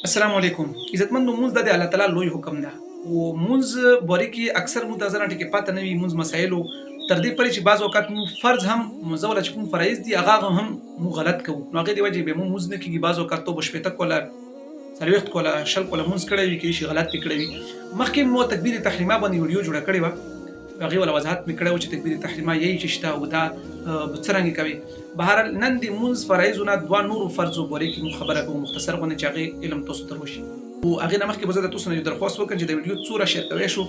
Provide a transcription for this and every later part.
السلام علیکم. عزتمندو مونځ د الله تعالی لوی حکم ده او مونځ بوري کې اکثر متزنه ټکي پاته نه وي مونځ مسایلو تر دې پرې چې بعض اوقات مو فرض هم مزول چې کوم فرایض دي هغه هم مو غلط کوو نو هغه دی وجه به مو مونځ نه کیږي بعض اوقات تو بشپته کوله سرويخت کوله شل کوله مونځ کړی وي کې شي غلط کړی وي مخکې مو تکبیر تحریمه باندې ویډیو جوړه کړې و هغه ول وضاحت میکړو چې تکبیر تحریمه یې چې شته او دا څرنګه کوي بهر نن د مونځ فرایضونه دوا نور فرض بوري کې خبره کوم مختصر غونې چې هغه علم تاسو ته وشي او هغه نه مخکې بزرګ تاسو نه درخواست وکړم چې د ویډیو څوره شیر کوي شو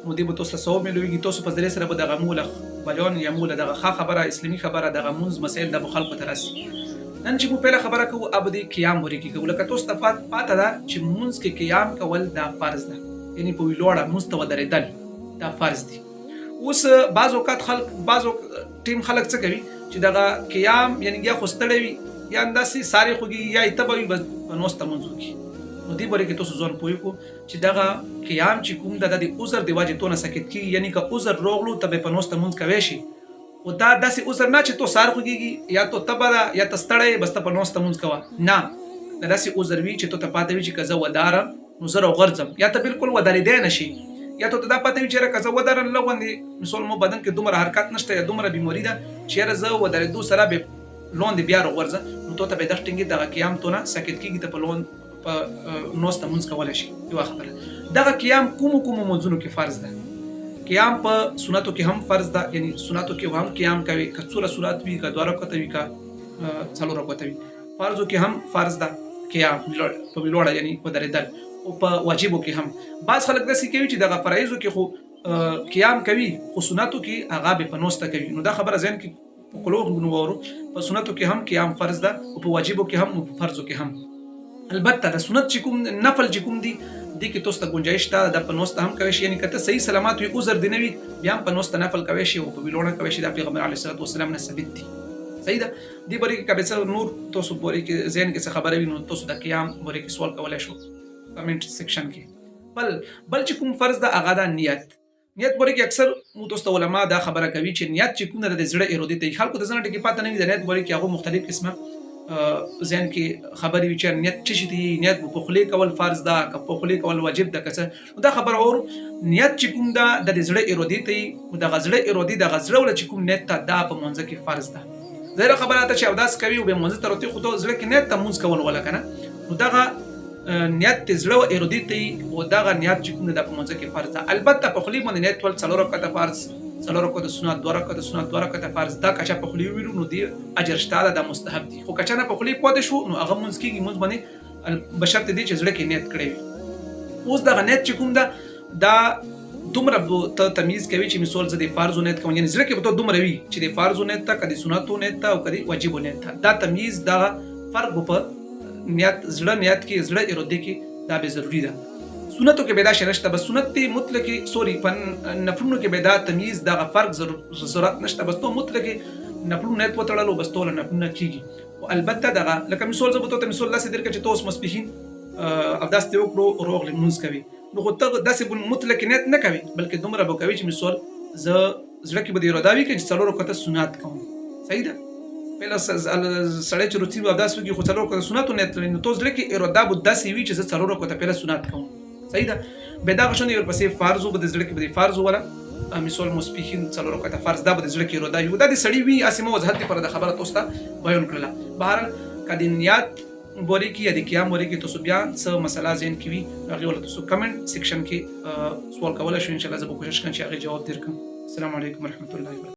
نو دې به تاسو ثواب ملويږي تاسو په ذریعہ سره به دغه موله بیان یا موله دغه خبره اسلامي خبره دغه مونځ مسائل د خلکو ته راسي نن چې مو پیله خبره کوو ابدي قیام بوري کې کوو لکه تاسو ته پاته ده چې مونځ کې قیام کول دا فرض ده یعنی په ویلوړه مستوى درېدل دا فرض دي اوس بعض اوقات خلک بعض ټیم خلک څه کوي چې دغه قیام یعنی یا خوستړی وي یا انداسي ساري خوږي یا ایتبوي بس نوسته منځو کې نو دی بوري کې تاسو ځون پوي کو چې دغه قیام چې کوم د عذر دی واجب تونه سکت کی یعنی که عذر روغلو ته په نوسته منځ کوي شي او دا داسي عذر نه چې تو سار خوږي یا تو تبره یا تستړی بس ته په نوسته منځ کوه نه داسي عذر وی چې تو ته پاتې وی چې کزه ودار نو زره غرضم یا ته بالکل ودارې نشي یا ته دا پته چې راکزه ودارن لغوندې مثال مو بدن کې دومره حرکت نشته یا دومره بیماری ده چې راځه ودارې دو سره به لون دی بیا ورځه نو ته به د ټینګي د قیام تونه سکت کیږي ته په لون په نوسته مونږ کولای شي یو خبره دغه قیام کوم منځونو کې فرض ده قیام په سنتو کې هم فرض ده یعنی سنتو کې هم قیام کوي کڅوره صورت وی کا دوه رکعت وی کا څلور رکعت وی فرضو کې هم فرض ده قیام په ویلوړه یعنی په درېدل او په واجبو کې هم بعض خلک داسې کوي چې دغه فرایضو کې خو قیام کوي خو سنتو کې هغه به پنوسته کوي نو دا خبره ځین کې په قلوب غنورو په سنتو کې هم قیام فرض ده او په واجبو کې هم او په فرضو کې هم البته د سنت چې کوم نفل چې کوم دي د کې توسته گنجائش ته د پنوسته هم کوي شي یعنی کته صحیح سلامت وي عذر دی نه وي بیا هم پنوسته نفل کوي شي او په ویلوړه کوي شي د پیغمبر علیه الصلاه والسلام نه ثابت دي صحیح ده دی بری کې کبه نور تاسو بری کې ذهن کې خبره وي نو تاسو د قیام بری کې سوال کولای شو کمنټ سیکشن کې بل چې کوم فرض ده هغه د نیت بوري کې اکثر متوسط علما دا خبره کوي چې نیت چې کوم د زړه ارادي ته خلکو د ځنه ټکی پاتې نه وي د نیت بوري کې هغه مختلف قسمه ذهن کې خبرې وي چې نیت څه شي دی نیت په خلی کول فرض ده که په خلی کول واجب ده کڅه دا خبره اور نیت چې کوم ده د زړه ارادي ته د غزړه ارادي د غزړه ول چې کوم نیت ته دا په منځ کې فرض ده زه خبره ته چې اوداس کوي او به منځ ته راتي خو ته زړه کې نیت ته منځ کول ولا کنه نو دغه نیت زړه ارادي ته او دغه نیت چې کوم د په منځ کې فرض ده البته په خلی باندې نیت ول څلور رکعت فرض څلور رکعت سنت دوه رکعت سنت دوه رکعت فرض دا کچا په خلی ویلو نو دی اجر شته دا مستحب دي خو کچا نه په خلی پوه شو نو هغه منځ کېږي منځ باندې بشرط دي چې زړه کې نیت کړی اوس دغه نیت چې کوم دا دومره ته تمیز کوي چې مثال زه د فرض نیت کوم یعنی زړه کې به ته دومره وي چې د فرض نیت ته کدي سنتو نیت ته او کدي واجب نیت ته دا تمیز دا فرق په نیت زړه نیت کې زړه ارادي کې دا به ضروری ده سنتو کې پیدا شنشته بس سنت مطلقي سوري پن نفلونو کې پیدا تمیز دا فرق ضرورت نشته بس تو مطلقي نفلونو نیت وتړلو بس ټول نفلونه کیږي او البته دا لکه مثال زه ته مثال لاسه درکه چې توس مسبحین افداس ته وکړو روغ لمونځ کوي نو خو ته داسې مطلق نیت نه کوي بلکې دومره به کوي چې مثال زه زړه کې به اراده وي چې څلور رکعت سنت کوم صحیح ده پهله سړی چې روتي افداس وکړي خو څلور رکعت سنت نیت لري نو تو زړه کې اراده به داسې وي چې زه څلور رکعت پهله سنت کوم صحیح ده به دا غشن یو پسې فرض وب د زړه کې به فرض ولا مثال مسبحین څلور رکعت فرض دا به زړه کې اراده یو د سړی وی اسمه وضاحت پر د خبره توسته بیان کړله بهر کدی نیت بوري کې یا د قیام بوري کې تاسو بیا څه مسله ذهن کې وي هغه ولته تاسو کمنټ سیکشن کې سوال کولای شئ ان شاء الله زه به کوشش کوم چې هغه جواب درکړم السلام علیکم ورحمت الله وبرکاته